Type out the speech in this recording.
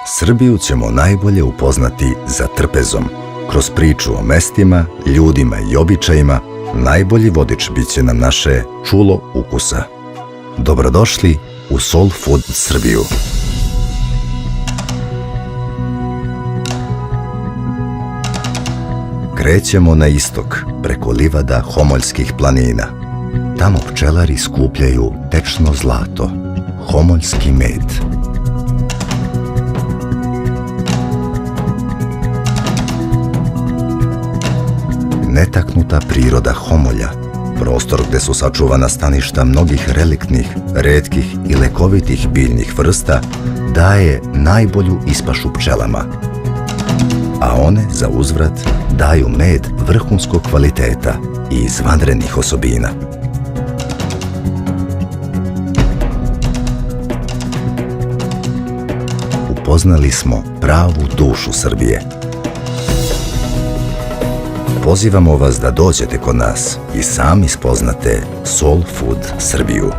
Srbiju ćemo najbolje upoznati za trpezom. Kroz priču o mestima, ljudima i običajima, najbolji vodič bit će nam naše čulo ukusa. Dobrodošli u Soul Food Srbiju. Krećemo na istok, preko livada Homoljskih planina. Tamo pčelari skupljaju tečno zlato, homoljski med. Netaknuta priroda Homolja, prostor gde su sačuvana staništa mnogih reliktnih, retkih i lekovitih biljnih vrsta, daje najbolju ispašu pčelama, a one za uzvrat daju med vrhunskog kvaliteta i izvanrednih osobina. Upoznali smo pravu dušu Srbije. Pozivamo vas da dođete kod nas i sami spoznate Soul Food Srbiju.